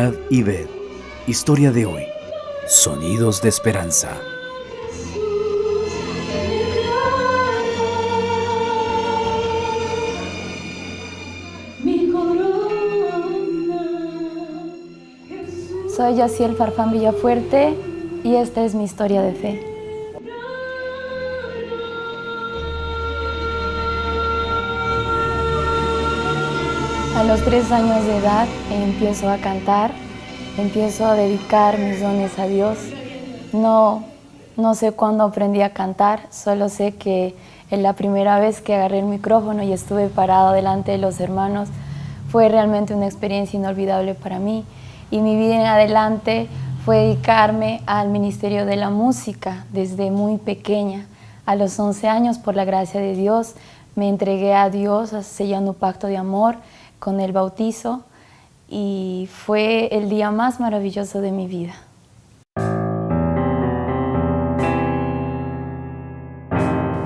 Mirad y ved. Historia de hoy. Sonidos de esperanza. Soy Yaciel Farfán Villafuerte y esta es mi historia de fe. A los 3 años de edad empiezo a cantar, empiezo a dedicar mis dones a Dios. No sé cuándo aprendí a cantar, solo sé que en la primera vez que agarré el micrófono y estuve parado delante de los hermanos, fue realmente una experiencia inolvidable para mí. Y mi vida en adelante fue dedicarme al ministerio de la música desde muy pequeña. A los 11 años, por la gracia de Dios, me entregué a Dios sellando un pacto de amor con el bautizo y fue el día más maravilloso de mi vida.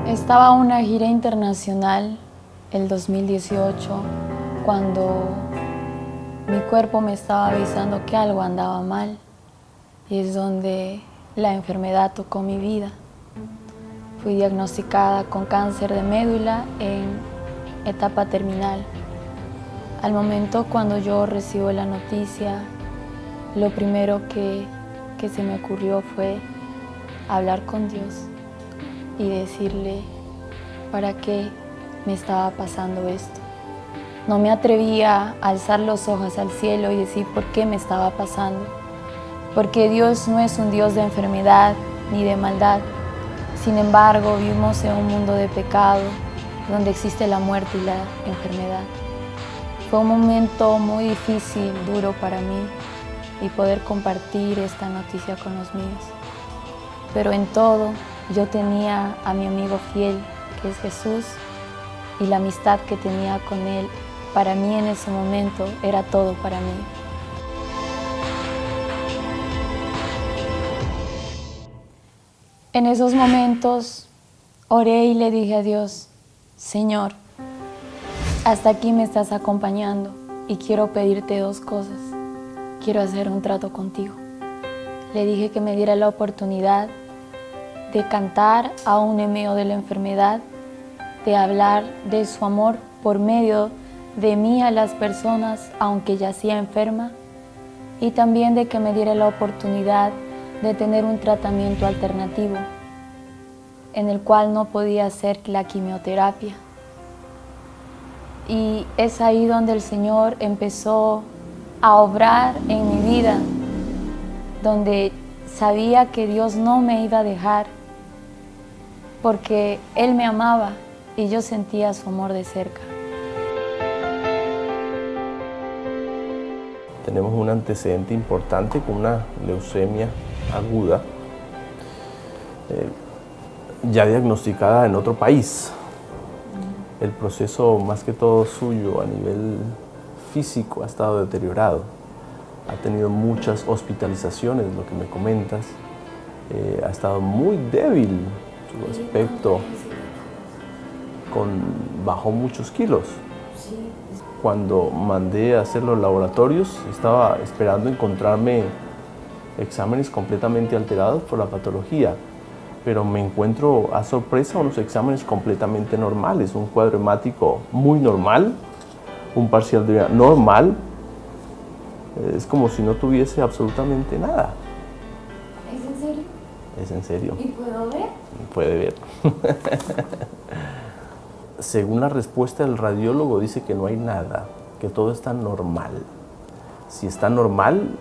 Estaba en una gira internacional el 2018 cuando mi cuerpo me estaba avisando que algo andaba mal y es donde la enfermedad tocó mi vida. Fui diagnosticada con cáncer de médula en etapa terminal. Al momento cuando yo recibo la noticia, lo primero que se me ocurrió fue hablar con Dios y decirle para qué me estaba pasando esto. No me atrevía a alzar los ojos al cielo y decir por qué me estaba pasando, porque Dios no es un Dios de enfermedad ni de maldad. Sin embargo, vivimos en un mundo de pecado donde existe la muerte y la enfermedad. Fue un momento muy difícil, duro para mí, y poder compartir esta noticia con los míos. Pero en todo, yo tenía a mi amigo fiel, que es Jesús, y la amistad que tenía con Él, para mí en ese momento, era todo para mí. En esos momentos, oré y le dije a Dios, Señor, hasta aquí me estás acompañando y quiero pedirte 2 cosas. Quiero hacer un trato contigo. Le dije que me diera la oportunidad de cantar aún en medio de la enfermedad, de hablar de su amor por medio de mí a las personas, aunque yacía enferma, y también de que me diera la oportunidad de tener un tratamiento alternativo, en el cual no podía hacer la quimioterapia. Y es ahí donde el Señor empezó a obrar en mi vida, donde sabía que Dios no me iba a dejar, porque Él me amaba y yo sentía su amor de cerca. Tenemos un antecedente importante con una leucemia aguda, ya diagnosticada en otro país. El proceso, más que todo suyo, a nivel físico, ha estado deteriorado. Ha tenido muchas hospitalizaciones, lo que me comentas. Ha estado muy débil su aspecto, bajó muchos kilos. Cuando mandé a hacer los laboratorios, estaba esperando encontrarme exámenes completamente alterados por la patología, pero me encuentro a sorpresa unos exámenes completamente normales, un cuadro hemático muy normal, un parcial de orina normal. Es como si no tuviese absolutamente nada. ¿Es en serio? Es en serio. ¿Y puedo ver? Puede ver. Según la respuesta del radiólogo, dice que no hay nada, que todo está normal. Si está normal,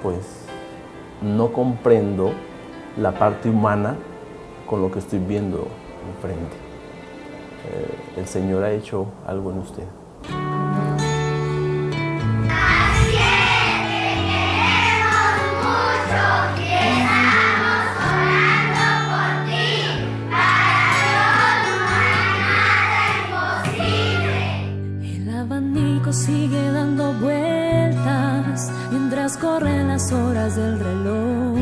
pues no comprendo la parte humana con lo que estoy viendo enfrente. El Señor ha hecho algo en usted. Sigue dando vueltas mientras corren las horas del reloj.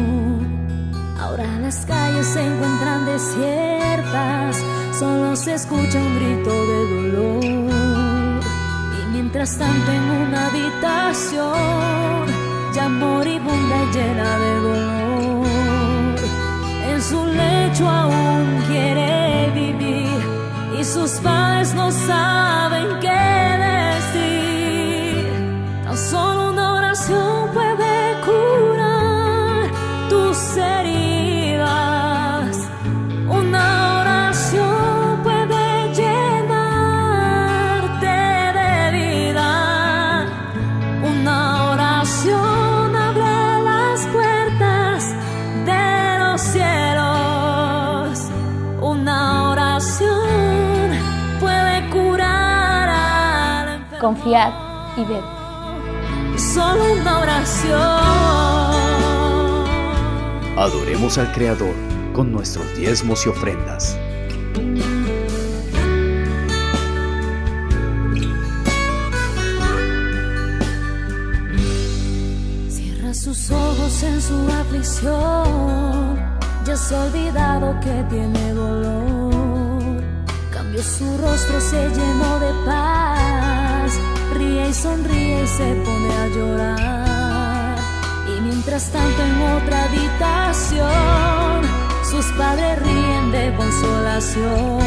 Ahora las calles se encuentran desiertas, solo se escucha un grito de dolor. Y mientras tanto en una habitación ya llena de dolor. En su lecho aún quiere vivir y sus padres no saben qué decir. Tan solo una oración puede curar tus heridas. Una oración puede llenarte de vida. Una oración abre las puertas de los cielos. Una oración puede curar al enfermo. Confiad y ved. Solo una oración. Adoremos al Creador con nuestros diezmos y ofrendas. Cierra sus ojos en su aflicción. Ya se ha olvidado que tiene dolor. Cambió su rostro, se llenó de paz. Ríe y sonríe y se pone a llorar. Y mientras tanto en otra habitación sus padres ríen de consolación.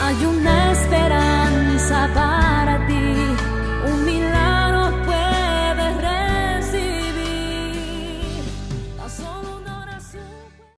Hay una esperanza para